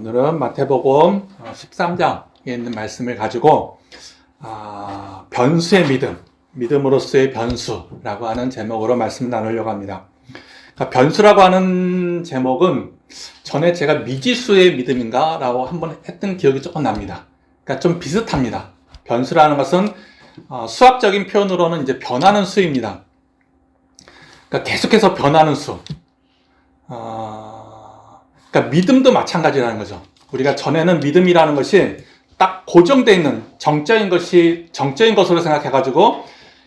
오늘은 마태복음 13장에 있는 말씀을 가지고 변수의 믿음, 믿음으로서의 변수라고 하는 제목으로 말씀을 나누려고 합니다. 그러니까 변수라고 하는 제목은 전에 제가 미지수의 믿음인가 라고 한번 했던 기억이 조금 납니다. 그러니까 좀 비슷합니다. 변수라는 것은 수학적인 표현으로는 이제 변하는 수입니다. 그러니까 계속해서 변하는 수. 그러니까 믿음도 마찬가지라는 거죠. 우리가 전에는 믿음이라는 것이 딱 고정되어 있는 정적인 것으로 생각해가지고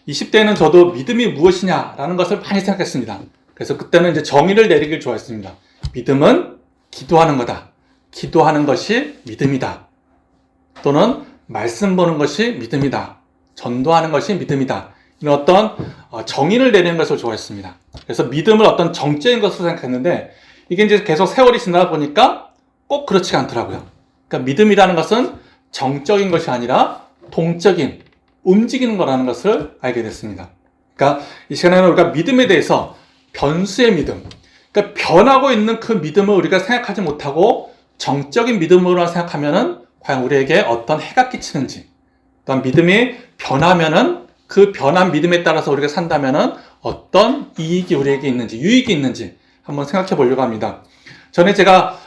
20대에는 저도 믿음이 무엇이냐라는 것을 많이 생각했습니다. 그래서 그때는 이제 정의를 내리길 좋아했습니다. 믿음은 기도하는 거다. 기도하는 것이 믿음이다. 또는 말씀 보는 것이 믿음이다. 전도하는 것이 믿음이다. 이런 어떤 정의를 내리는 것을 좋아했습니다. 그래서 믿음을 어떤 정적인 것으로 생각했는데 이게 이제 계속 세월이 지나다 보니까 꼭 그렇지가 않더라고요. 그러니까 믿음이라는 것은 정적인 것이 아니라 동적인, 움직이는 거라는 것을 알게 됐습니다. 그러니까 이 시간에는 우리가 믿음에 대해서 변수의 믿음, 그러니까 변하고 있는 그 믿음을 우리가 생각하지 못하고 정적인 믿음으로 생각하면은 과연 우리에게 어떤 해가 끼치는지, 또한 믿음이 변하면은 그 변한 믿음에 따라서 우리가 산다면은 어떤 이익이 우리에게 있는지, 유익이 있는지 한번 생각해 보려고 합니다. 전에 제가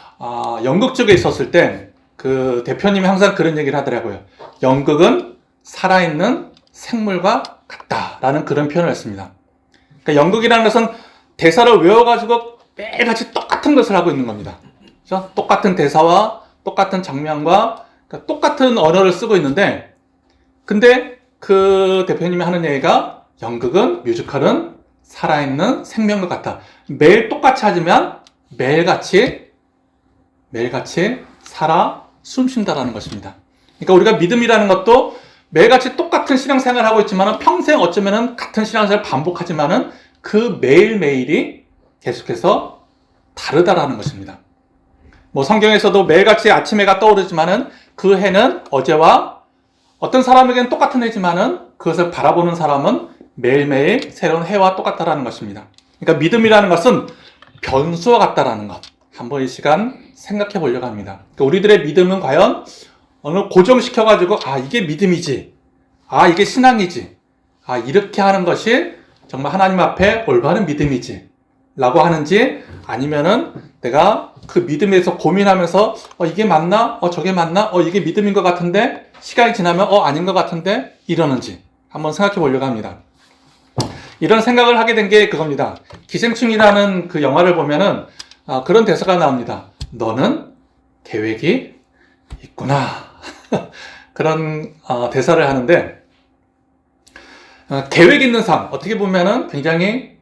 연극 쪽에 있었을 때 그 대표님이 항상 그런 얘기를 하더라고요. 연극은 살아있는 생물과 같다라는 그런 표현을 했습니다. 그러니까 연극이라는 것은 대사를 외워가지고 매일같이 똑같은 것을 하고 있는 겁니다. 그렇죠? 똑같은 대사와 똑같은 장면과 그러니까 똑같은 언어를 쓰고 있는데, 근데 그 대표님이 하는 얘기가 연극은, 뮤지컬은 살아있는 생명과 같다. 매일 똑같이 하지만 매일같이 살아 숨쉰다라는 것입니다. 그러니까 우리가 믿음이라는 것도 매일같이 똑같은 신앙생활을 하고 있지만 평생 어쩌면 같은 신앙생활을 반복하지만 그 매일매일이 계속해서 다르다라는 것입니다. 뭐 성경에서도 매일같이 아침 해가 떠오르지만 그 해는 어제와 어떤 사람에게는 똑같은 해지만 그것을 바라보는 사람은 매일매일 새로운 해와 똑같다라는 것입니다. 그러니까 믿음이라는 것은 변수와 같다라는 것. 한번 이 시간 생각해 보려고 합니다. 그러니까 우리들의 믿음은 과연 어느 고정시켜가지고 이게 믿음이지. 이게 신앙이지. 이렇게 하는 것이 정말 하나님 앞에 올바른 믿음이지. 라고 하는지, 아니면은 내가 그 믿음에서 고민하면서 이게 맞나? 저게 맞나? 이게 믿음인 것 같은데 시간이 지나면 아닌 것 같은데 이러는지 한번 생각해 보려고 합니다. 이런 생각을 하게 된 게 그겁니다. 기생충이라는 그 영화를 보면은 그런 대사가 나옵니다. 너는 계획이 있구나. 그런 대사를 하는데, 계획 있는 삶, 어떻게 보면은 굉장히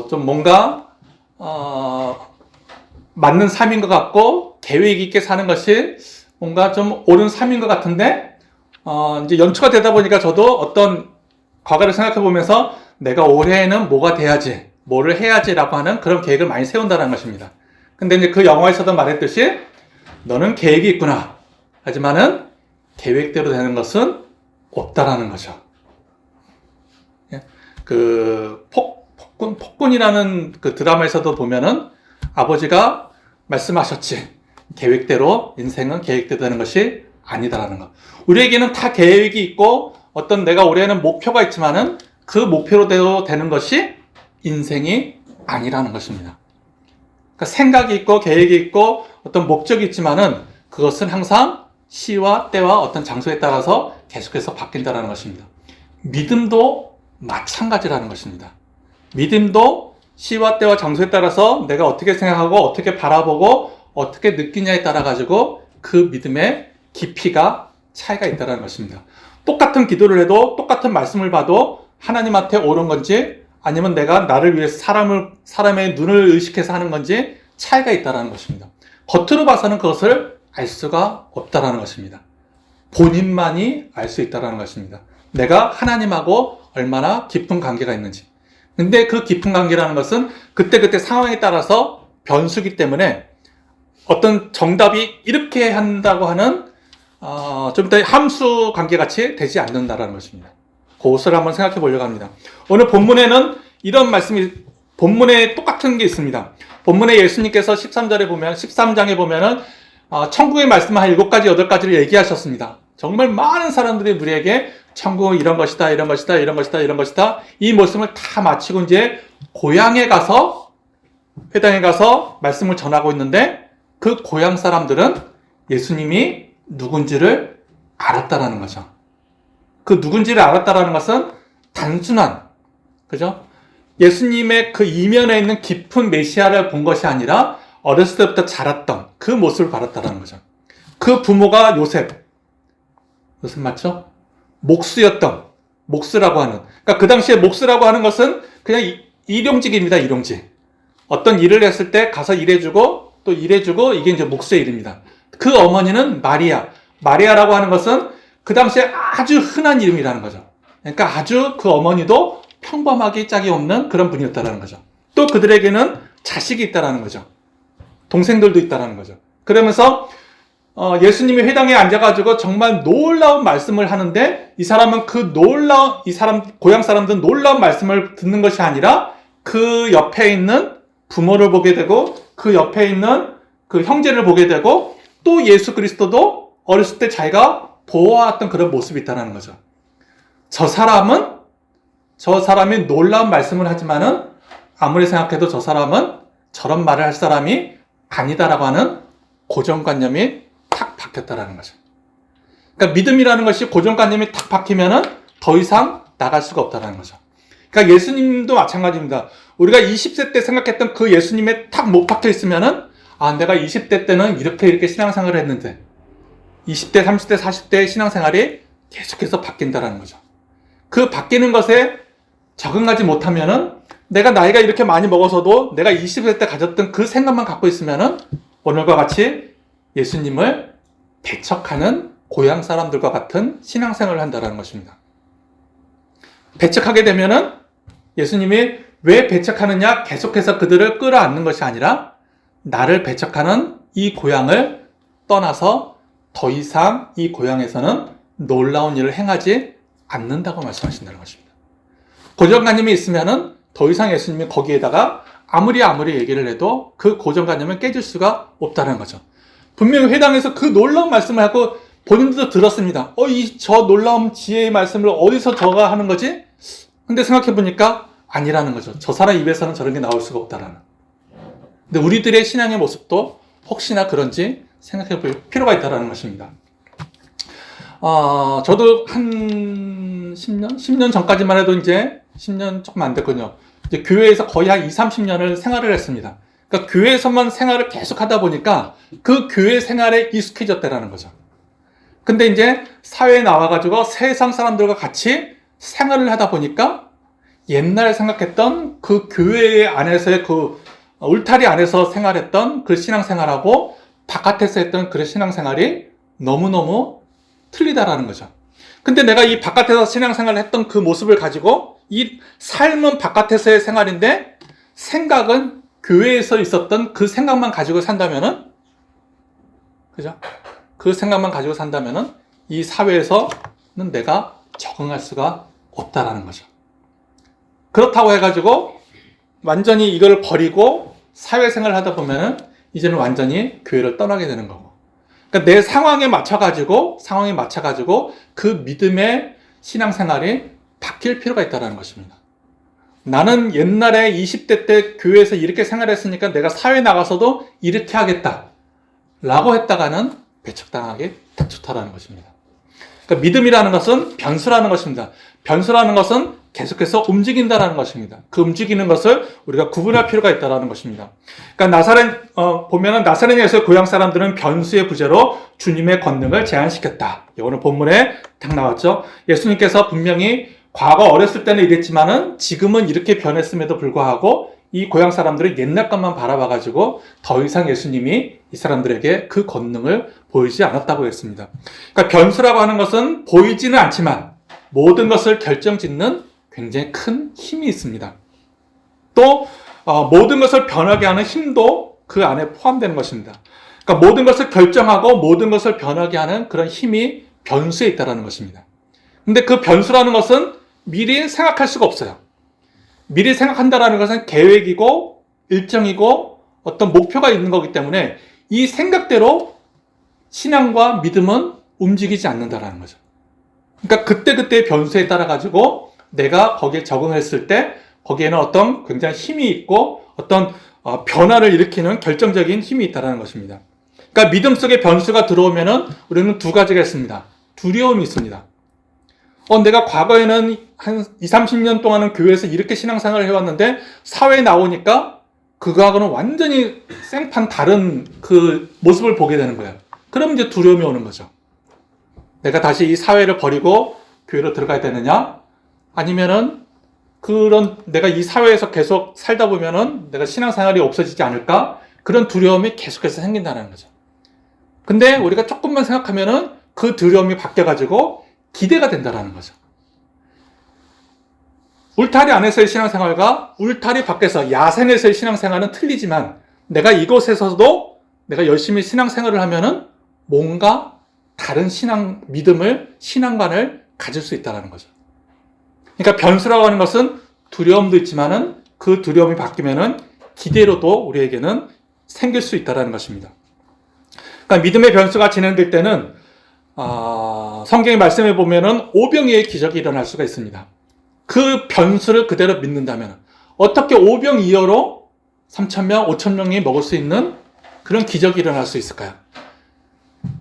좀 뭔가 맞는 삶인 것 같고 계획 있게 사는 것이 뭔가 좀 옳은 삶인 것 같은데, 이제 연초가 되다 보니까 저도 어떤 과거를 생각해 보면서 내가 올해에는 뭐가 돼야지, 뭐를 해야지라고 하는 그런 계획을 많이 세운다는 것입니다. 근데 이제 그 영화에서도 말했듯이 너는 계획이 있구나. 하지만은 계획대로 되는 것은 없다라는 거죠. 그 폭군이라는 그 드라마에서도 보면은 아버지가 말씀하셨지. 계획대로 인생은 계획대로 되는 것이 아니다라는 것. 우리에게는 다 계획이 있고 어떤 내가 올해는 목표가 있지만은 그 목표로대로 되는 것이 인생이 아니라는 것입니다. 그러니까 생각이 있고 계획이 있고 어떤 목적이 있지만은 그것은 항상 시와 때와 어떤 장소에 따라서 계속해서 바뀐다는 것입니다. 믿음도 마찬가지라는 것입니다. 믿음도 시와 때와 장소에 따라서 내가 어떻게 생각하고 어떻게 바라보고 어떻게 느끼냐에 따라 가지고 그 믿음의 깊이가 차이가 있다는 것입니다. 똑같은 기도를 해도 똑같은 말씀을 봐도 하나님한테 옳은 건지 아니면 내가 나를 위해서 사람의 눈을 의식해서 하는 건지 차이가 있다는 것입니다. 겉으로 봐서는 그것을 알 수가 없다는 것입니다. 본인만이 알 수 있다는 것입니다. 내가 하나님하고 얼마나 깊은 관계가 있는지. 근데 그 깊은 관계라는 것은 그때그때 상황에 따라서 변수기 때문에 어떤 정답이 이렇게 한다고 하는 좀 더 함수 관계같이 되지 않는다는 것입니다. 그것을 한번 생각해 보려고 합니다. 오늘 본문에는 이런 말씀이 본문에 똑같은 게 있습니다. 본문에 예수님께서 13장에 보면은 천국의 말씀 한 7가지, 8가지를 얘기하셨습니다. 정말 많은 사람들이 우리에게 천국은 이런 것이다, 이런 것이다, 이런 것이다, 이런 것이다. 이 말씀을 다 마치고 이제 고향에 가서, 회당에 가서 말씀을 전하고 있는데 그 고향 사람들은 예수님이 누군지를 알았다라는 거죠. 그 누군지를 알았다라는 것은 단순한, 그죠? 예수님의 그 이면에 있는 깊은 메시아를 본 것이 아니라 어렸을 때부터 자랐던 그 모습을 받았다라는 거죠. 그 부모가 요셉 맞죠? 목수라고 하는. 그러니까 그 당시에 목수라고 하는 것은 그냥 일용직입니다, 일용직. 어떤 일을 했을 때 가서 일해주고 또 일해주고 이게 이제 목수의 일입니다. 그 어머니는 마리아라고 하는 것은 그 당시에 아주 흔한 이름이라는 거죠. 그러니까 아주 그 어머니도 평범하게 짝이 없는 그런 분이었다라는 거죠. 또 그들에게는 자식이 있다라는 거죠. 동생들도 있다라는 거죠. 그러면서 예수님이 회당에 앉아가지고 정말 놀라운 말씀을 하는데 이 사람은 고향 사람들은 놀라운 말씀을 듣는 것이 아니라 그 옆에 있는 부모를 보게 되고 그 옆에 있는 그 형제를 보게 되고 또 예수 그리스도도 어렸을 때 자기가 보아왔던 그런 모습이 있다는 거죠. 저 사람이 놀라운 말씀을 하지만은 아무리 생각해도 저 사람은 저런 말을 할 사람이 아니다라고 하는 고정관념이 탁 박혔다라는 거죠. 그러니까 믿음이라는 것이 고정관념이 탁 박히면은 더 이상 나갈 수가 없다라는 거죠. 그러니까 예수님도 마찬가지입니다. 우리가 20세 때 생각했던 그 예수님에 탁 못 박혀 있으면은 내가 20대 때는 이렇게 신앙생활을 했는데 20대, 30대, 40대의 신앙생활이 계속해서 바뀐다라는 거죠. 그 바뀌는 것에 적응하지 못하면은 내가 나이가 이렇게 많이 먹어서도 내가 20세 때 가졌던 그 생각만 갖고 있으면은 오늘과 같이 예수님을 배척하는 고향 사람들과 같은 신앙생활을 한다는 것입니다. 배척하게 되면은 예수님이 왜 배척하느냐 계속해서 그들을 끌어안는 것이 아니라 나를 배척하는 이 고향을 떠나서 더 이상 이 고향에서는 놀라운 일을 행하지 않는다고 말씀하신다는 것입니다. 고정관념이 있으면은 더 이상 예수님이 거기에다가 아무리 얘기를 해도 그 고정관념을 깨질 수가 없다는 거죠. 분명히 회당에서 그 놀라운 말씀을 하고 본인들도 들었습니다. 저 놀라운 지혜의 말씀을 어디서 저가 하는 거지? 근데 생각해보니까 아니라는 거죠. 저 사람 입에서는 저런 게 나올 수가 없다라는. 근데 우리들의 신앙의 모습도 혹시나 그런지 생각해볼 필요가 있다는 것입니다. 저도 한 10년 전까지만 해도 이제 10년 조금 안 됐거든요. 이제 교회에서 거의 한 30년을 생활을 했습니다. 그러니까 교회에서만 생활을 계속 하다 보니까 그 교회 생활에 익숙해졌다라는 거죠. 근데 이제 사회에 나와가지고 세상 사람들과 같이 생활을 하다 보니까 옛날에 생각했던 그 교회 안에서의 그 울타리 안에서 생활했던 그 신앙생활하고 바깥에서 했던 그 신앙생활이 너무너무 틀리다라는 거죠. 근데 내가 이 바깥에서 신앙생활을 했던 그 모습을 가지고 이 삶은 바깥에서의 생활인데 생각은 교회에서 있었던 그 생각만 가지고 산다면은, 그죠? 그 생각만 가지고 산다면은 이 사회에서는 내가 적응할 수가 없다라는 거죠. 그렇다고 해가지고 완전히 이걸 버리고 사회생활을 하다 보면은 이제는 완전히 교회를 떠나게 되는 거고. 그러니까 내 상황에 맞춰가지고 그 믿음의 신앙생활이 바뀔 필요가 있다는 것입니다. 나는 옛날에 20대 때 교회에서 이렇게 생활했으니까 내가 사회 나가서도 이렇게 하겠다 라고 했다가는 배척당하기 딱 좋다라는 것입니다. 그러니까 믿음이라는 것은 변수라는 것입니다. 변수라는 것은 계속해서 움직인다라는 것입니다. 그 움직이는 것을 우리가 구분할 필요가 있다라는 것입니다. 그러니까 보면은 나사렛에서 고향 사람들은 변수의 부재로 주님의 권능을 제한시켰다. 이거는 본문에 딱 나왔죠. 예수님께서 분명히 과거 어렸을 때는 이랬지만은 지금은 이렇게 변했음에도 불구하고 이 고향 사람들은 옛날 것만 바라봐가지고 더 이상 예수님이 이 사람들에게 그 권능을 보이지 않았다고 했습니다. 그러니까 변수라고 하는 것은 보이지는 않지만 모든 것을 결정짓는 굉장히 큰 힘이 있습니다. 또 모든 것을 변하게 하는 힘도 그 안에 포함되는 것입니다. 그러니까 모든 것을 결정하고 모든 것을 변하게 하는 그런 힘이 변수에 있다는 것입니다. 근데 그 변수라는 것은 미리 생각할 수가 없어요. 미리 생각한다는 것은 계획이고 일정이고 어떤 목표가 있는 거기 때문에 이 생각대로 신앙과 믿음은 움직이지 않는다라는 거죠. 그러니까 그때그때의 변수에 따라 가지고 내가 거기에 적응했을 때 거기에는 어떤 굉장히 힘이 있고 어떤 변화를 일으키는 결정적인 힘이 있다는 것입니다. 그러니까 믿음 속에 변수가 들어오면은 우리는 두 가지가 있습니다. 두려움이 있습니다. 내가 과거에는 한 20, 30년 동안은 교회에서 이렇게 신앙생활을 해왔는데 사회에 나오니까 그거하고는 완전히 생판 다른 그 모습을 보게 되는 거예요. 그럼 이제 두려움이 오는 거죠. 내가 다시 이 사회를 버리고 교회로 들어가야 되느냐? 아니면은 내가 이 사회에서 계속 살다 보면은 내가 신앙생활이 없어지지 않을까? 그런 두려움이 계속해서 생긴다는 거죠. 근데 우리가 조금만 생각하면은 그 두려움이 바뀌어가지고 기대가 된다는 거죠. 울타리 안에서의 신앙생활과 울타리 밖에서 야생에서의 신앙생활은 틀리지만 내가 이곳에서도 내가 열심히 신앙생활을 하면은 뭔가 다른 신앙관을 가질 수 있다는 거죠. 그러니까 변수라고 하는 것은 두려움도 있지만은 그 두려움이 바뀌면은 기대로도 우리에게는 생길 수 있다는 것입니다. 그러니까 믿음의 변수가 진행될 때는 성경의 말씀에 보면은 오병이어의 기적이 일어날 수가 있습니다. 그 변수를 그대로 믿는다면 어떻게 오병이어로 3,000명, 5,000명이 먹을 수 있는 그런 기적이 일어날 수 있을까요?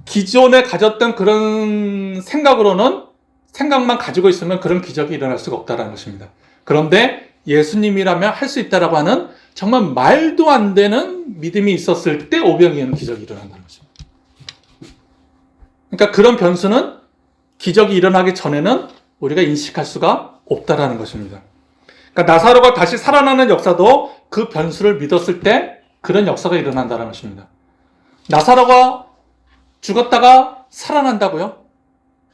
기존에 가졌던 그런 생각만 가지고 있으면 그런 기적이 일어날 수가 없다는 것입니다. 그런데 예수님이라면 할 수 있다라고 하는 정말 말도 안 되는 믿음이 있었을 때 오병이어는 기적이 일어난다는 것입니다. 그러니까 그런 변수는 기적이 일어나기 전에는 우리가 인식할 수가 없다라는 것입니다. 그러니까 나사로가 다시 살아나는 역사도 그 변수를 믿었을 때 그런 역사가 일어난다는 것입니다. 나사로가 죽었다가 살아난다고요?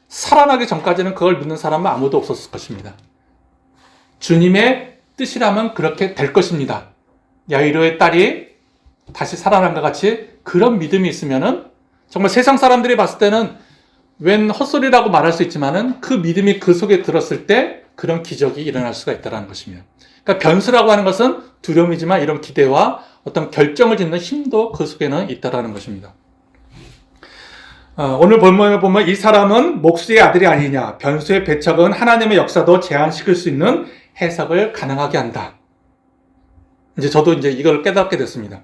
살아나기 전까지는 그걸 믿는 사람은 아무도 없었을 것입니다. 주님의 뜻이라면 그렇게 될 것입니다. 야이로의 딸이 다시 살아난 것 같이 그런 믿음이 있으면은 정말 세상 사람들이 봤을 때는 웬 헛소리라고 말할 수 있지만은 그 믿음이 그 속에 들었을 때 그런 기적이 일어날 수가 있다는 것입니다. 그러니까 변수라고 하는 것은 두려움이지만 이런 기대와 어떤 결정을 짓는 힘도 그 속에는 있다는 것입니다. 오늘 본문에 보면 이 사람은 목수의 아들이 아니냐. 변수의 배척은 하나님의 역사도 제한시킬 수 있는 해석을 가능하게 한다. 저도 이걸 깨닫게 됐습니다.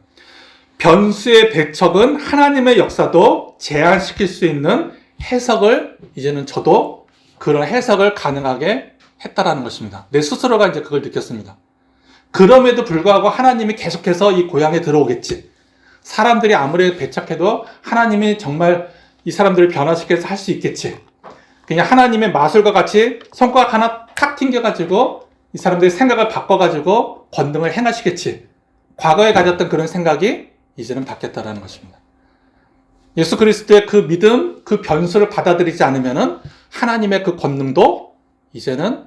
변수의 배척은 하나님의 역사도 제한시킬 수 있는 해석을 이제는 저도 그런 해석을 가능하게 했다라는 것입니다. 내 스스로가 그걸 느꼈습니다. 그럼에도 불구하고 하나님이 계속해서 이 고향에 들어오겠지. 사람들이 아무리 배척해도 하나님이 정말 이 사람들을 변화시켜서 할 수 있겠지. 그냥 하나님의 마술과 같이 손가락 하나 칵 튕겨가지고 이 사람들의 생각을 바꿔가지고 권능을 행하시겠지. 과거에 가졌던 그런 생각이 이제는 바뀌었다라는 것입니다. 예수 그리스도의 그 믿음, 그 변수를 받아들이지 않으면은 하나님의 그 권능도 이제는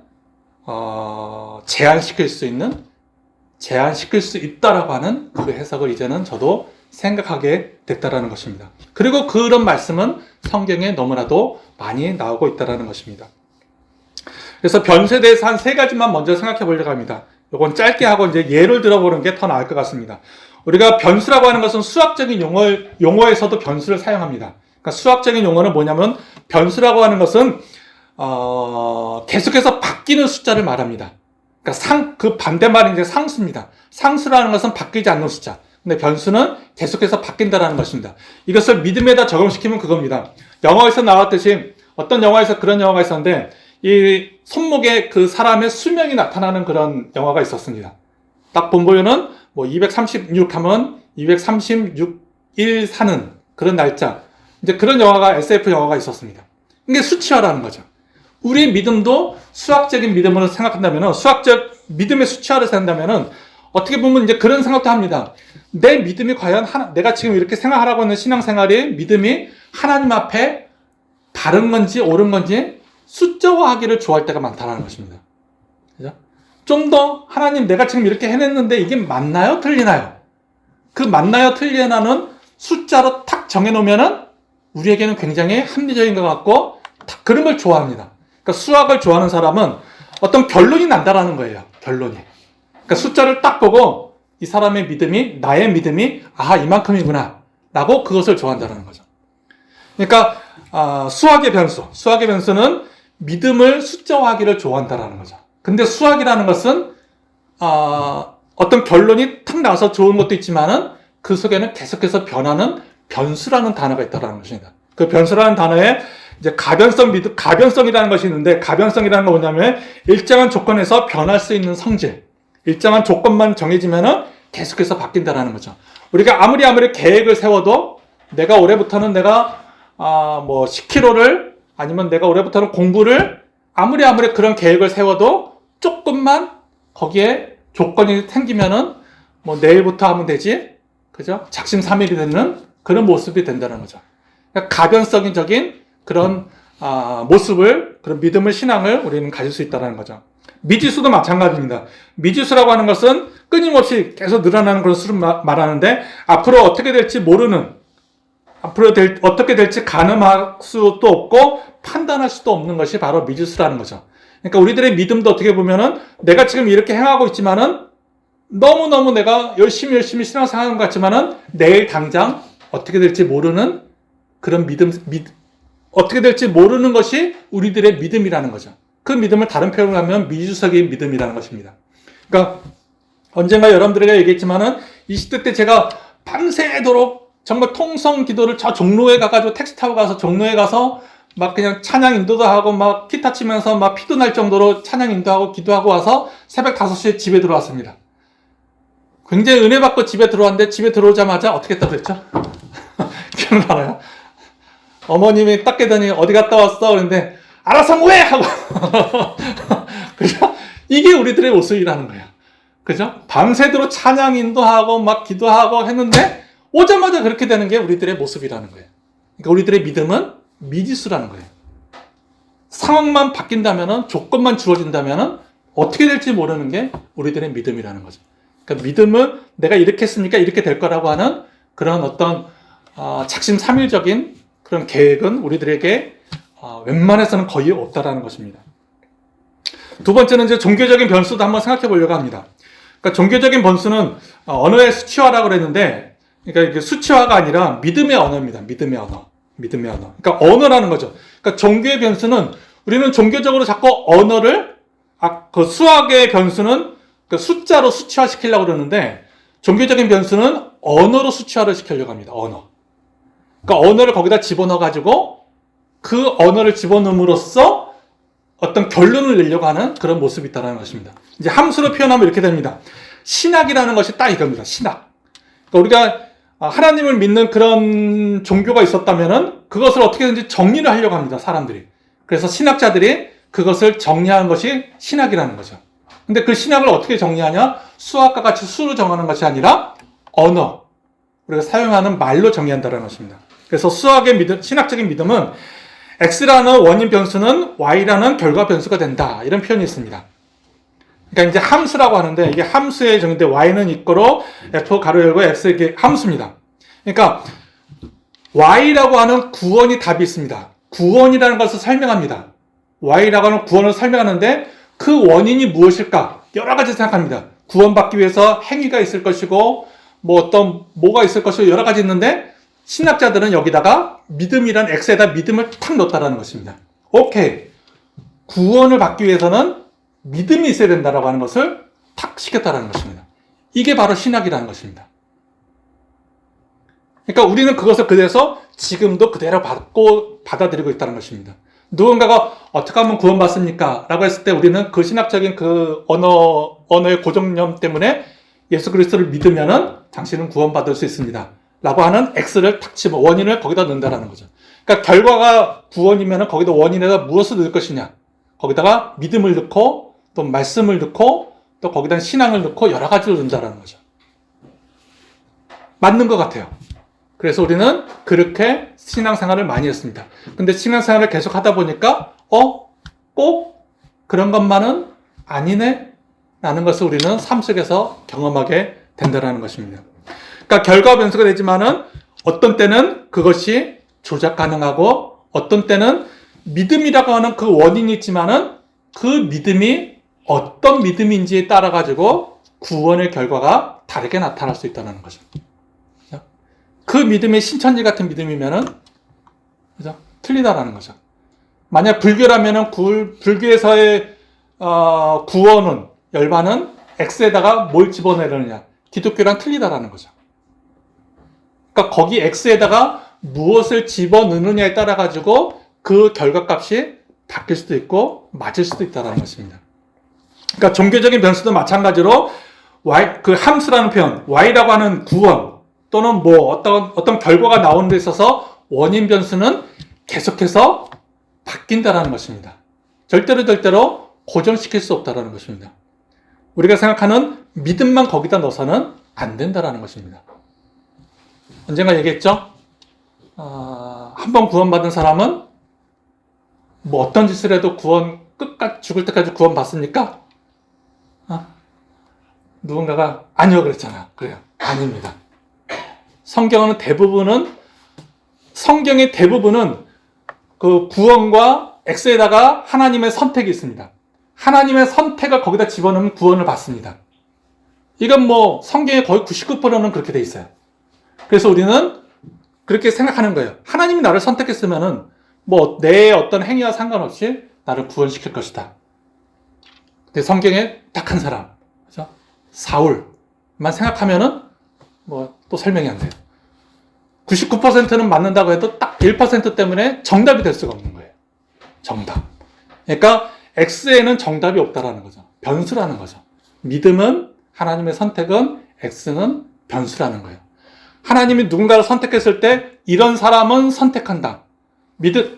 제한시킬 수 있다라고 하는 그 해석을 이제는 저도 생각하게 됐다라는 것입니다. 그리고 그런 말씀은 성경에 너무나도 많이 나오고 있다라는 것입니다. 그래서 변수에 대해서 한 세 가지만 먼저 생각해 보려고 합니다. 이건 짧게 하고 예를 들어보는 게 더 나을 것 같습니다. 우리가 변수라고 하는 것은 수학적인 용어에서도 변수를 사용합니다. 그러니까 수학적인 용어는 뭐냐면 변수라고 하는 것은 계속해서 바뀌는 숫자를 말합니다. 그러니까 그 반대말이 상수입니다. 상수라는 것은 바뀌지 않는 숫자. 근데 변수는 계속해서 바뀐다라는 것입니다. 이것을 믿음에다 적용시키면 그겁니다. 영화에서 나왔듯이 어떤 영화에서 그런 영화가 있었는데 이 손목에 그 사람의 수명이 나타나는 그런 영화가 있었습니다. 딱 본보면은 236 하면 236일 사는 그런 날짜. 그런 영화가 SF 영화가 있었습니다. 이게 수치화라는 거죠. 우리의 믿음도 수학적인 믿음으로 생각한다면은 믿음의 수치화를 생각한다면은 어떻게 보면 그런 생각도 합니다. 내 믿음이 과연 내가 지금 이렇게 생각하라고 하는 신앙생활의 믿음이 하나님 앞에 바른 건지 옳은 건지 숫자화하기를 좋아할 때가 많다는 것입니다. 그죠? 좀 더 하나님 내가 지금 이렇게 해냈는데 이게 맞나요? 틀리나요? 그 맞나요? 틀리나는 숫자로 탁 정해놓으면은 우리에게는 굉장히 합리적인 것 같고 그런 걸 좋아합니다. 그러니까 수학을 좋아하는 사람은 어떤 결론이 난다라는 거예요. 결론이. 그러니까 숫자를 딱 보고 이 사람의 믿음이 나의 믿음이 이만큼이구나 라고 그것을 좋아한다는 거죠. 그러니까 수학의 변수는 믿음을 숫자화하기를 좋아한다라는 거죠. 근데 수학이라는 것은 어떤 결론이 탁 나와서 좋은 것도 있지만은 그 속에는 계속해서 변하는 변수라는 단어가 있다는 것입니다. 그 변수라는 단어에 이제 가변성이라는 것이 있는데, 가변성이라는 건 뭐냐면 일정한 조건에서 변할 수 있는 성질, 일정한 조건만 정해지면은 계속해서 바뀐다라는 거죠. 우리가 아무리 계획을 세워도 내가 올해부터는 내가 10km를, 아니면 내가 올해부터는 공부를, 아무리 그런 계획을 세워도 조금만 거기에 조건이 생기면은 내일부터 하면 되지, 그죠? 작심삼일이 되는 그런 모습이 된다는 거죠. 그러니까 가변성적인 그런 모습을, 그런 믿음을, 신앙을 우리는 가질 수 있다는 거죠. 미지수도 마찬가지입니다. 미지수라고 하는 것은 끊임없이 계속 늘어나는 그런 수를 말하는데, 앞으로 어떻게 될지 모르는, 어떻게 될지 가늠할 수도 없고 판단할 수도 없는 것이 바로 미지수라는 거죠. 그러니까 우리들의 믿음도 어떻게 보면은 내가 지금 이렇게 행하고 있지만은 너무너무 내가 열심히 신앙생활하는 것 같지만은 내일 당장 어떻게 될지 모르는 그런 어떻게 될지 모르는 것이 우리들의 믿음이라는 거죠. 그 믿음을 다른 표현을 하면 미지수적인 믿음이라는 것입니다. 그러니까 언젠가 여러분들에게 얘기했지만은 20대 때 제가 밤새도록 정말 통성 기도를 저 종로에 가가지고 택시 타고 가서 종로에 가서 막 그냥 찬양 인도도 하고 막 기타 치면서 막 피도 날 정도로 찬양 인도하고 기도하고 와서 새벽 5시에 집에 들어왔습니다. 굉장히 은혜 받고 집에 들어왔는데, 집에 들어오자마자 어떻게 했다고 그랬죠? 기억나요? 어머님이 딱 깨더니 어디 갔다 왔어? 그랬는데 알아서 뭐해! 하고 그죠? 이게 우리들의 모습이라는 거예요. 그죠? 밤새도록 찬양 인도하고 막 기도하고 했는데 오자마자 그렇게 되는 게 우리들의 모습이라는 거예요. 그러니까 우리들의 믿음은 미지수라는 거예요. 상황만 바뀐다면은, 조건만 주어진다면은 어떻게 될지 모르는 게 우리들의 믿음이라는 거죠. 그러니까 믿음은 내가 이렇게 했으니까 이렇게 될 거라고 하는 그런 어떤 작심삼일적인 그런 계획은 우리들에게 웬만해서는 거의 없다라는 것입니다. 두 번째는 이제 종교적인 변수도 한번 생각해 보려고 합니다. 그러니까 종교적인 변수는 언어의 수치화라고 그랬는데, 그러니까 이게 수치화가 아니라 믿음의 언어입니다. 믿음의 언어. 그러니까 언어라는 거죠. 그러니까 종교의 변수는, 우리는 종교적으로 자꾸 언어를, 그 수학의 변수는 그 숫자로 수치화시키려고 그러는데, 종교적인 변수는 언어로 수치화를 시키려고 합니다. 언어. 그러니까 언어를 거기다 집어넣어가지고 그 언어를 집어넣음으로써 어떤 결론을 내려고 하는 그런 모습이 있다는 것입니다. 이제 함수로 표현하면 이렇게 됩니다. 신학이라는 것이 딱 이겁니다. 신학. 그러니까 우리가 하나님을 믿는 그런 종교가 있었다면은 그것을 어떻게든지 정리를 하려고 합니다. 사람들이. 그래서 신학자들이 그것을 정리하는 것이 신학이라는 거죠. 근데 그 신학을 어떻게 정리하냐? 수학과 같이 수로 정하는 것이 아니라 언어, 우리가 사용하는 말로 정의한다는 것입니다. 그래서 수학의 믿음, 신학적인 믿음은 X라는 원인 변수는 Y라는 결과 변수가 된다, 이런 표현이 있습니다. 그러니까 이제 함수라고 하는데, 이게 함수의 정의인데 Y는 이거로 F 가로 열고 X, 이게 함수입니다. 그러니까 Y라고 하는 구원이 답이 있습니다. 구원이라는 것을 설명합니다. Y라고 하는 구원을 설명하는데 그 원인이 무엇일까? 여러 가지 생각합니다. 구원받기 위해서 행위가 있을 것이고 뭐가 있을 것이고 여러 가지 있는데, 신학자들은 여기다가 믿음이란 X에다 믿음을 탁 넣었다는 것입니다. 오케이. 구원을 받기 위해서는 믿음이 있어야 된다라고 하는 것을 탁 시켰다는 것입니다. 이게 바로 신학이라는 것입니다. 그러니까 우리는 그것을 그대로 지금도 그대로 받아들이고 있다는 것입니다. 누군가가 어떻게 하면 구원받습니까? 라고 했을 때 우리는 그 신학적인 그 언어의 고정념 때문에 예수 그리스도를 믿으면은 당신은 구원받을 수 있습니다. 라고 하는 X를 탁 집어, 원인을 거기다 넣는다라는 거죠. 그러니까 결과가 구원이면은 거기다 원인에다 무엇을 넣을 것이냐? 거기다가 믿음을 넣고, 또 말씀을 넣고, 또 거기다 신앙을 넣고 여러 가지를 넣는다라는 거죠. 맞는 것 같아요. 그래서 우리는 그렇게 신앙생활을 많이 했습니다. 근데 신앙생활을 계속 하다 보니까 꼭 그런 것만은 아니네 라는 것을 우리는 삶 속에서 경험하게 된다는 것입니다. 그러니까 결과 변수가 되지만은 어떤 때는 그것이 조작 가능하고, 어떤 때는 믿음이라고 하는 그 원인이 있지만은 그 믿음이 어떤 믿음인지에 따라 가지고 구원의 결과가 다르게 나타날 수 있다는 거죠. 그 믿음이 신천지 같은 믿음이면은 그죠? 틀리다라는 거죠. 만약 불교라면은 불교에서의 구원은 열반은 X에다가 뭘 집어넣느냐? 기독교랑 틀리다라는 거죠. 그러니까 거기 X에다가 무엇을 집어넣느냐에 따라 가지고 그 결과값이 바뀔 수도 있고 맞을 수도 있다는 것입니다. 그러니까 종교적인 변수도 마찬가지로 그 함수라는 표현, y라고 하는 구원 또는 뭐 어떤 결과가 나오는 데 있어서 원인 변수는 계속해서 바뀐다는 것입니다. 절대로 고정시킬 수 없다는 것입니다. 우리가 생각하는 믿음만 거기다 넣어서는 안 된다는 것입니다. 언젠가 얘기했죠? 한 번 구원받은 사람은 뭐 어떤 짓을 해도 끝까지 죽을 때까지 구원 받습니까? 누군가가 아니요 그랬잖아. 그래요. 아닙니다. 성경의 대부분은 그 구원과 X에다가 하나님의 선택이 있습니다. 하나님의 선택을 거기다 집어넣으면 구원을 받습니다. 이건 뭐 성경의 거의 99%는 그렇게 돼 있어요. 그래서 우리는 그렇게 생각하는 거예요. 하나님이 나를 선택했으면은 뭐 내 어떤 행위와 상관없이 나를 구원시킬 것이다. 근데 성경에 딱 한 사람, 그죠? 사울만 생각하면은 뭐 또 설명이 안 돼요. 99%는 맞는다고 해도 딱 1% 때문에 정답이 될 수가 없는 거예요. 정답. 그러니까 X에는 정답이 없다라는 거죠. 변수라는 거죠. 믿음은 하나님의 선택은 X는 변수라는 거예요. 하나님이 누군가를 선택했을 때 이런 사람은 선택한다.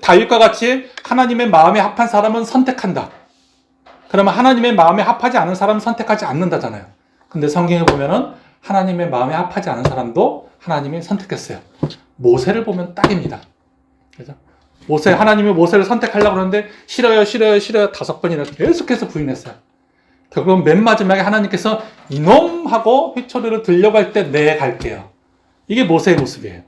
다윗과 같이 하나님의 마음에 합한 사람은 선택한다. 그러면 하나님의 마음에 합하지 않은 사람은 선택하지 않는다잖아요. 근데 성경에 보면은 하나님의 마음에 합하지 않은 사람도 하나님이 선택했어요. 모세를 보면 딱입니다. 그죠? 하나님이 모세를 선택하려고 그러는데 싫어요 5번이나 계속해서 부인했어요. 결국은 맨 마지막에 하나님께서 이놈 하고 회초리를 들려고 할 때 네 갈게요. 이게 모세의 모습이에요.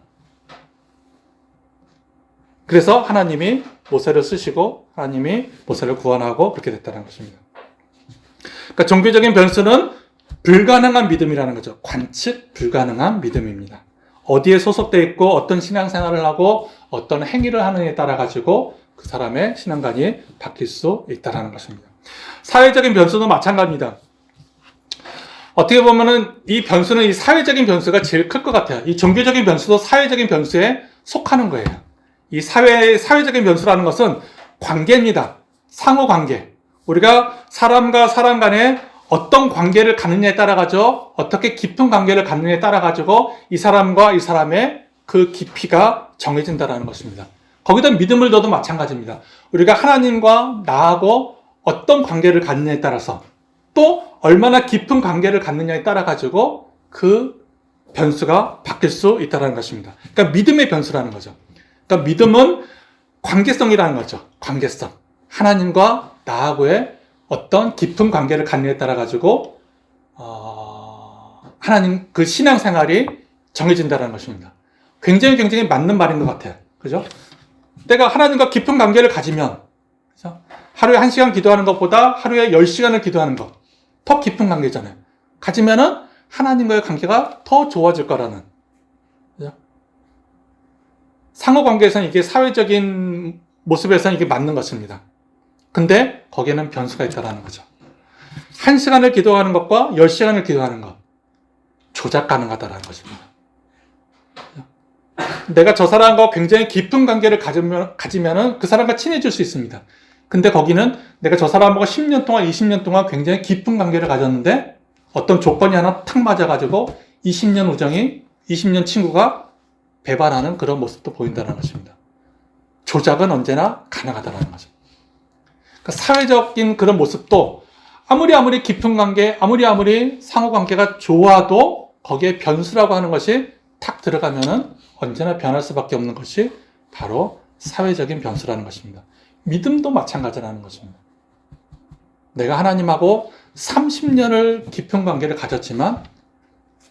그래서 하나님이 모세를 쓰시고 하나님이 모세를 구원하고 그렇게 됐다는 것입니다. 그러니까 종교적인 변수는 불가능한 믿음이라는 거죠. 관측 불가능한 믿음입니다. 어디에 소속되어 있고 어떤 신앙생활을 하고 어떤 행위를 하느냐에 따라 가지고 그 사람의 신앙관이 바뀔 수 있다는 것입니다. 사회적인 변수도 마찬가지입니다. 어떻게 보면은 이 사회적인 변수가 제일 클 것 같아요. 이 종교적인 변수도 사회적인 변수에 속하는 거예요. 이 사회적인 변수라는 것은 관계입니다. 상호관계. 우리가 사람과 사람 간에 어떤 관계를 갖느냐에 따라 가지고 어떻게 깊은 관계를 갖느냐에 따라 가지고 이 사람과 이 사람의 그 깊이가 정해진다는 것입니다. 거기다 믿음을 넣어도 마찬가지입니다. 우리가 하나님과 나하고 어떤 관계를 갖느냐에 따라서 또 얼마나 깊은 관계를 갖느냐에 따라 가지고 그 변수가 바뀔 수 있다는 것입니다. 그러니까 믿음의 변수라는 거죠. 그러니까 믿음은 관계성이라는 거죠. 관계성. 하나님과 나하고의 어떤 깊은 관계를 갖느냐에 따라 가지고 하나님 그 신앙생활이 정해진다는 것입니다. 굉장히 맞는 말인 것 같아요. 그죠? 내가 하나님과 깊은 관계를 가지면 그죠? 하루에 1시간 기도하는 것보다 하루에 10시간을 기도하는 것 더 깊은 관계잖아요. 가지면은 하나님과의 관계가 더 좋아질 거라는 그죠? 상호관계에서는 이게 사회적인 모습에서는 이게 맞는 것입니다. 근데 거기에는 변수가 있다는 거죠. 1시간을 기도하는 것과 10시간을 기도하는 것 조작 가능하다는 것입니다. 내가 저 사람과 굉장히 깊은 관계를 가지면은 그 사람과 친해질 수 있습니다. 근데 거기는 내가 저 사람하고 10년 동안, 20년 동안 굉장히 깊은 관계를 가졌는데 어떤 조건이 하나 탁 맞아가지고 20년 우정이 20년 친구가 배반하는 그런 모습도 보인다는 것입니다. 조작은 언제나 가능하다는 거죠. 그러니까 사회적인 그런 모습도 아무리 깊은 관계, 아무리 상호관계가 좋아도 거기에 변수라고 하는 것이 탁 들어가면은 언제나 변할 수밖에 없는 것이 바로 사회적인 변수라는 것입니다. 믿음도 마찬가지라는 것입니다. 내가 하나님하고 30년을 깊은 관계를 가졌지만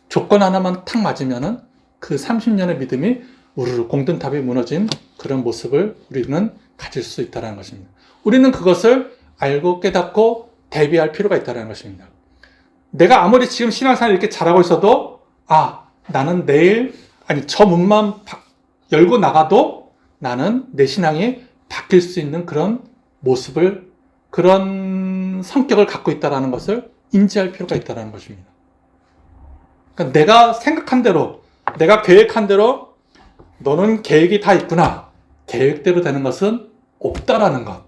조건 하나만 탁 맞으면은 그 30년의 믿음이 우르르 공든탑이 무너진 그런 모습을 우리는 가질 수 있다는 것입니다. 우리는 그것을 알고 깨닫고 대비할 필요가 있다는 것입니다. 내가 아무리 지금 신앙생활을 이렇게 잘하고 있어도 나는 저 문만 열고 나가도 나는 내 신앙이 바뀔 수 있는 그런 모습을, 그런 성격을 갖고 있다는 것을 인지할 필요가 있다는 것입니다. 그러니까 내가 생각한 대로, 내가 계획한 대로 너는 계획이 다 있구나. 계획대로 되는 것은 없다라는 것.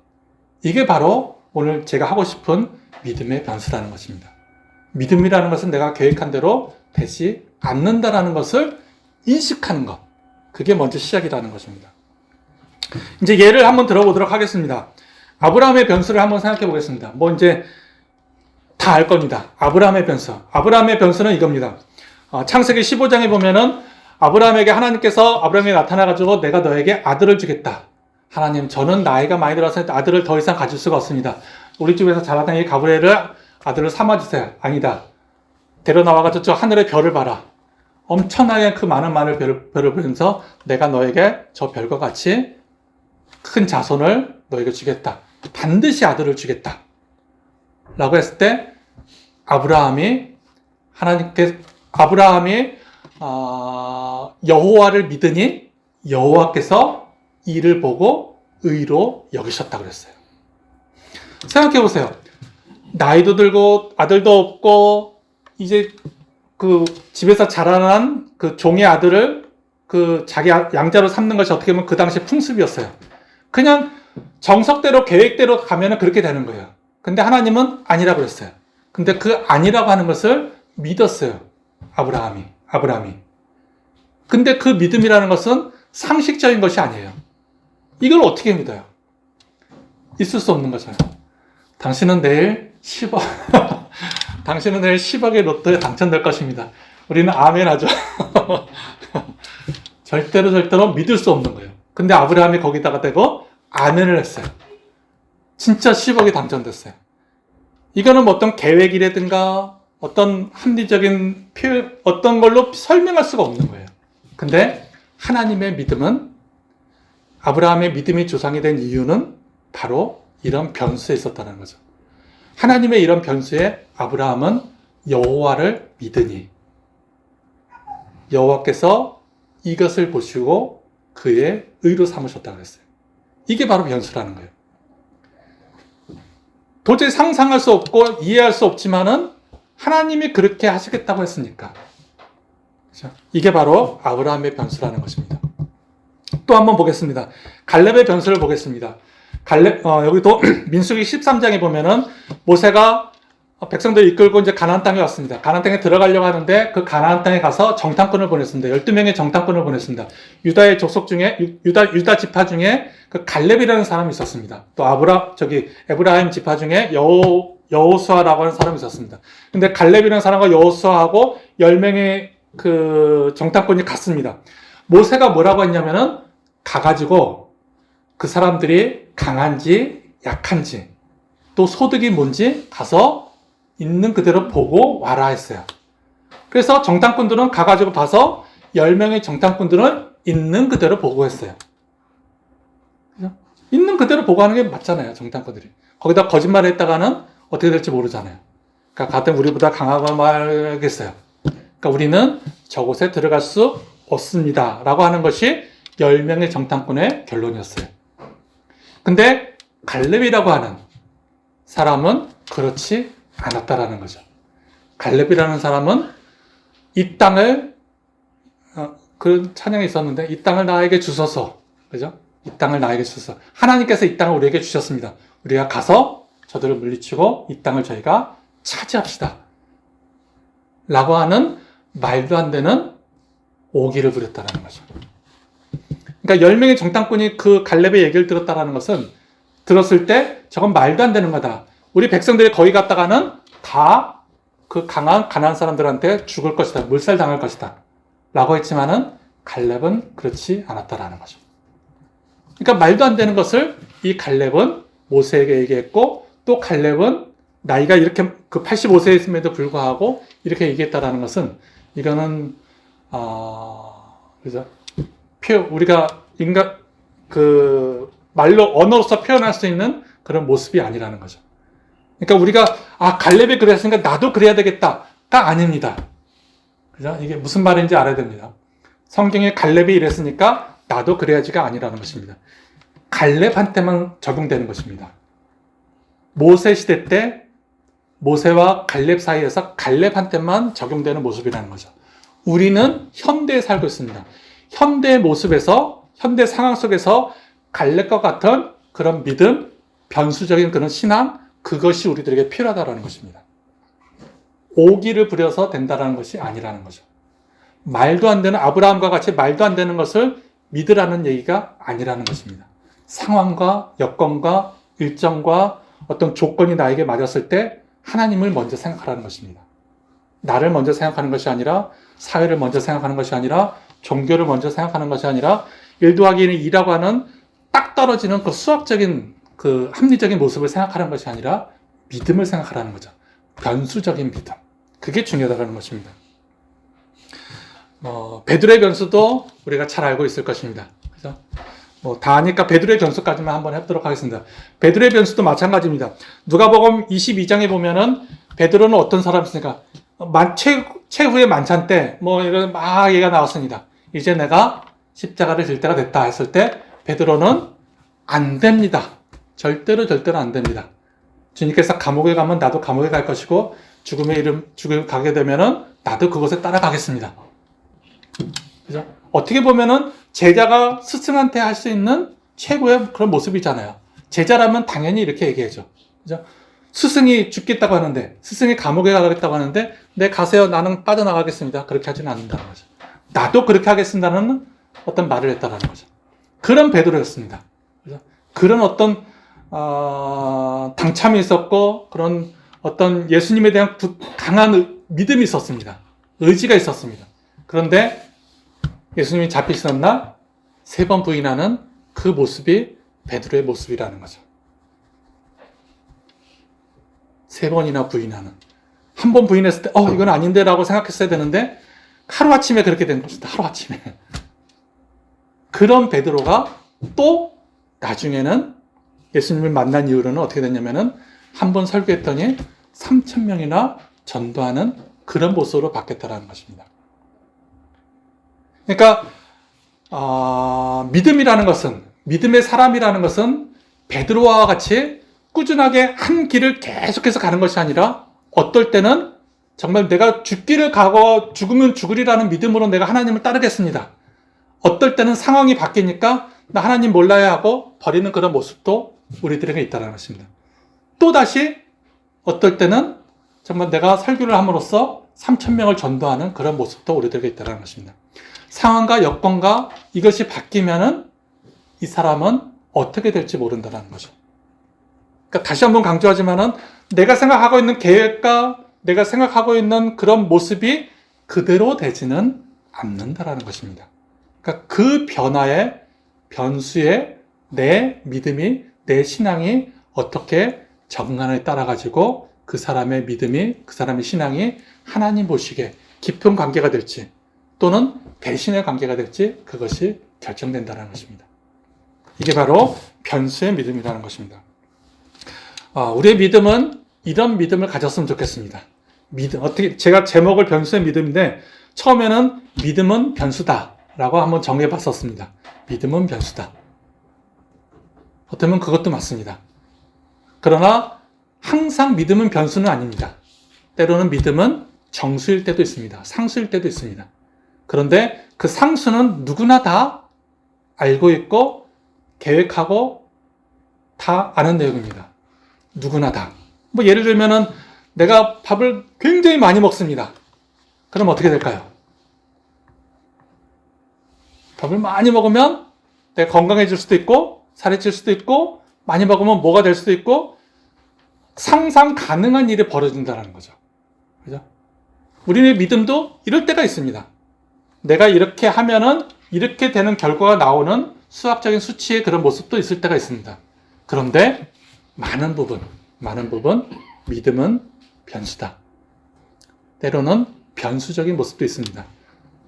이게 바로 오늘 제가 하고 싶은 믿음의 변수라는 것입니다. 믿음이라는 것은 내가 계획한 대로 되지 않는다라는 것을 인식하는 것. 그게 먼저 시작이라는 것입니다. 이제 예를 한번 들어보도록 하겠습니다. 아브라함의 변수를 한번 생각해 보겠습니다. 뭐 이제 다 알 겁니다. 아브라함의 변수. 아브라함의 변수는 이겁니다. 창세기 15장에 보면은 아브라함에게 하나님께서 아브라함이 나타나가지고 내가 너에게 아들을 주겠다. 하나님, 저는 나이가 많이 들어서 아들을 더 이상 가질 수가 없습니다. 우리 집에서 자라던 이 가브리엘을 아들을 삼아주세요. 아니다. 데려나와가지고 저 하늘의 별을 봐라. 엄청나게 그 많은 별을 보면서 내가 너에게 저 별과 같이 큰 자손을 너에게 주겠다. 반드시 아들을 주겠다. 라고 했을 때 아브라함이 여호와를 믿으니 여호와께서 이를 보고 의로 여기셨다고 그랬어요. 생각해 보세요. 나이도 들고 아들도 없고 이제 그 집에서 자라난 그 종의 아들을 그 자기 양자로 삼는 것이 어떻게 보면 그 당시 풍습이었어요. 그냥 정석대로 계획대로 가면은 그렇게 되는 거예요. 근데 하나님은 아니라고 그랬어요. 근데 그 아니라고 하는 것을 믿었어요. 아브라함이. 근데 그 믿음이라는 것은 상식적인 것이 아니에요. 이걸 어떻게 믿어요? 있을 수 없는 거잖아요. 당신은 내일 10억, 당신은 내일 10억의 로또에 당첨될 것입니다. 우리는 아멘 하죠. 절대로 믿을 수 없는 거예요. 근데 아브라함이 거기다가 대고 아멘을 했어요. 진짜 10억이 당첨됐어요. 이거는 뭐 어떤 계획이라든가 어떤 합리적인 표현, 어떤 걸로 설명할 수가 없는 거예요. 근데 하나님의 믿음은, 아브라함의 믿음이 조상이 된 이유는 바로 이런 변수에 있었다는 거죠. 하나님의 이런 변수에 아브라함은 여호와를 믿으니 여호와께서 이것을 보시고 그의 의로 삼으셨다고 했어요. 이게 바로 변수라는 거예요. 도저히 상상할 수 없고 이해할 수 없지만은 하나님이 그렇게 하시겠다고 했으니까. 그렇죠? 이게 바로 아브라함의 변수라는 것입니다. 또 한번 보겠습니다. 갈렙의 변수를 보겠습니다. 여기 또 민수기 13장에 보면은 모세가 백성들을 이끌고 이제 가나안 땅에 왔습니다. 가나안 땅에 들어가려고 하는데 그 가나안 땅에 가서 정탐꾼을 보냈습니다. 12명의 정탐꾼을 보냈습니다. 유다의 족속 중에 유다 지파 중에 그 갈렙이라는 사람이 있었습니다. 또 에브라임 지파 중에 여호수아라고 하는 사람이 있었습니다. 근데 갈렙이라는 사람과 여호수아하고 10명의 그 정탐꾼이 갔습니다. 모세가 뭐라고 했냐면은 가가지고 그 사람들이 강한지 약한지 또 소득이 뭔지 가서 있는 그대로 보고 와라 했어요. 그래서 정탐꾼들은 가가지고 봐서 10명의 정탐꾼들은 있는 그대로 보고했어요. 있는 그대로 보고하는 게 맞잖아요. 정탐꾼들이. 거기다 거짓말을 했다가는 어떻게 될지 모르잖아요. 그러니까 같은 우리보다 강하고 말겠어요. 그러니까 우리는 저곳에 들어갈 수 없습니다. 라고 하는 것이 10명의 정탐꾼의 결론이었어요. 근데 갈렙이라고 하는 사람은 그렇지 않았다라는 거죠. 갈렙이라는 사람은 이 땅을, 그 찬양이 있었는데, 이 땅을 나에게 주소서. 그죠? 이 땅을 나에게 주소서. 하나님께서 이 땅을 우리에게 주셨습니다. 우리가 가서 저들을 물리치고 이 땅을 저희가 차지합시다. 라고 하는 말도 안 되는 오기를 부렸다는 거죠. 그러니까 10명의 정탐꾼이 그 갈렙의 얘기를 들었다는 것은 들었을 때 저건 말도 안 되는 거다. 우리 백성들이 거기 갔다가는 다 그 강한 가나안 사람들한테 죽을 것이다. 물살당할 것이다. 라고 했지만은 갈렙은 그렇지 않았다라는 거죠. 그러니까 말도 안 되는 것을 이 갈렙은 모세에게 얘기했고 또 갈렙은 나이가 이렇게 그 85세였음에도 불구하고 이렇게 얘기했다라는 것은 이거는 그죠? 우리가 말로 언어로서 표현할 수 있는 그런 모습이 아니라는 거죠. 그러니까 우리가 갈렙이 그랬으니까 나도 그래야 되겠다가 아닙니다. 그죠? 이게 무슨 말인지 알아야 됩니다. 성경에 갈렙이 이랬으니까 나도 그래야지가 아니라는 것입니다. 갈렙한테만 적용되는 것입니다. 모세 시대 때 모세와 갈렙 사이에서 갈렙한테만 적용되는 모습이라는 거죠. 우리는 현대에 살고 있습니다. 현대의 모습에서, 현대 상황 속에서 갈렙과 같은 그런 믿음, 변수적인 그런 신앙, 그것이 우리들에게 필요하다는 것입니다. 오기를 부려서 된다는 것이 아니라는 거죠. 말도 안 되는, 아브라함과 같이 말도 안 되는 것을 믿으라는 얘기가 아니라는 것입니다. 상황과 여건과 일정과 어떤 조건이 나에게 맞았을 때 하나님을 먼저 생각하라는 것입니다. 나를 먼저 생각하는 것이 아니라, 사회를 먼저 생각하는 것이 아니라, 종교를 먼저 생각하는 것이 아니라, 1 더하기 1은 2라고 하는 딱 떨어지는 그 수학적인 그 합리적인 모습을 생각하는 것이 아니라 믿음을 생각하라는 거죠. 변수적인 믿음. 그게 중요하다는 것입니다. 베드로의 변수도 우리가 잘 알고 있을 것입니다. 그죠? 다 아니까 베드로의 변수까지만 한번 해보도록 하겠습니다. 베드로의 변수도 마찬가지입니다. 누가복음 22장에 보면은 베드로는 어떤 사람이었습니까? 최후의 만찬 때 이런 막 얘기가 나왔습니다. 이제 내가 십자가를 질 때가 됐다 했을 때 베드로는 안 됩니다. 절대로 안 됩니다. 주님께서 감옥에 가면 나도 감옥에 갈 것이고 죽음에 가게 되면은 나도 그곳에 따라가겠습니다. 그죠? 어떻게 보면은 제자가 스승한테 할 수 있는 최고의 그런 모습이잖아요. 제자라면 당연히 이렇게 얘기하죠. 그죠? 스승이 죽겠다고 하는데, 스승이 감옥에 가겠다고 하는데, 네, 가세요. 나는 빠져나가겠습니다. 그렇게 하지는 않는다는 거죠. 나도 그렇게 하겠습니다는 어떤 말을 했다는 거죠. 그런 베드로였습니다. 그죠? 그런 어떤, 당참이 있었고, 그런 어떤 예수님에 대한 강한 믿음이 있었습니다. 의지가 있었습니다. 그런데 예수님이 잡히시던 날 3번 부인하는 그 모습이 베드로의 모습이라는 거죠. 3번이나 부인하는. 한 번 부인했을 때 이건 아닌데 라고 생각했어야 되는데 하루아침에 그렇게 된 것이다. 하루아침에. 그런 베드로가 또 나중에는 예수님을 만난 이후로는 어떻게 됐냐면은 한 번 설교했더니 3,000명이나 전도하는 그런 모습으로 바뀌었다는 것입니다. 그러니까 믿음이라는 것은, 믿음의 사람이라는 것은 베드로와 같이 꾸준하게 한 길을 계속해서 가는 것이 아니라 어떨 때는 정말 내가 죽기를 가고 죽으면 죽으리라는 믿음으로 내가 하나님을 따르겠습니다. 어떨 때는 상황이 바뀌니까 나 하나님 몰라야 하고 버리는 그런 모습도 우리들에게 있다는 것입니다. 또다시 어떨 때는 정말 내가 설교를 함으로써 3,000명을 전도하는 그런 모습도 우리들에게 있다는 것입니다. 상황과 여건과 이것이 바뀌면은 이 사람은 어떻게 될지 모른다는 거죠. 그러니까 다시 한번 강조하지만은 내가 생각하고 있는 계획과 내가 생각하고 있는 그런 모습이 그대로 되지는 않는다라는 것입니다. 그러니까 그 변화의 변수에 내 믿음이, 내 신앙이 어떻게 적응하느냐에 따라 가지고 그 사람의 믿음이, 그 사람의 신앙이 하나님 보시기에 깊은 관계가 될지 또는 배신의 관계가 될지 그것이 결정된다는 것입니다. 이게 바로 변수의 믿음이라는 것입니다. 우리의 믿음은 이런 믿음을 가졌으면 좋겠습니다. 믿음, 어떻게, 제가 제목을 변수의 믿음인데 처음에는 믿음은 변수다라고 한번 정해 봤었습니다. 믿음은 변수다. 어쩌면 그것도 맞습니다. 그러나 항상 믿음은 변수는 아닙니다. 때로는 믿음은 정수일 때도 있습니다. 상수일 때도 있습니다. 그런데 그 상수는 누구나 다 알고 있고 계획하고 다 아는 내용입니다. 누구나 다. 예를 들면은 내가 밥을 굉장히 많이 먹습니다. 그럼 어떻게 될까요? 밥을 많이 먹으면 내가 건강해질 수도 있고 살이 찔 수도 있고 많이 먹으면 뭐가 될 수도 있고 상상 가능한 일이 벌어진다는 거죠. 그죠? 우리의 믿음도 이럴 때가 있습니다. 내가 이렇게 하면은 이렇게 되는 결과가 나오는 수학적인 수치의 그런 모습도 있을 때가 있습니다. 그런데 많은 부분 믿음은 변수다. 때로는 변수적인 모습도 있습니다.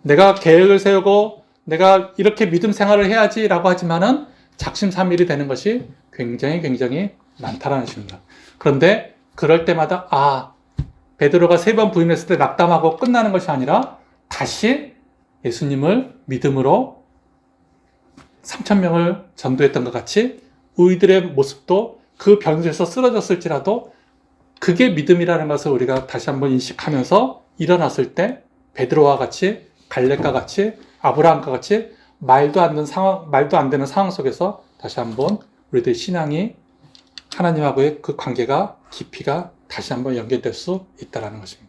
내가 계획을 세우고 내가 이렇게 믿음 생활을 해야지라고 하지만은 작심삼일이 되는 것이 굉장히 많다라는 것입니다. 그런데 그럴 때마다 베드로가 3번 부인했을 때 낙담하고 끝나는 것이 아니라 다시 예수님을 믿음으로 3,000명을 전도했던 것 같이 우리들의 모습도 그 변수에서 쓰러졌을지라도 그게 믿음이라는 것을 우리가 다시 한번 인식하면서 일어났을 때 베드로와 같이 갈렙과 같이 아브라함과 같이 말도 안 되는 상황 속에서 다시 한번 우리들의 신앙이 하나님하고의 그 관계가 깊이가 다시 한번 연결될 수 있다는 것입니다.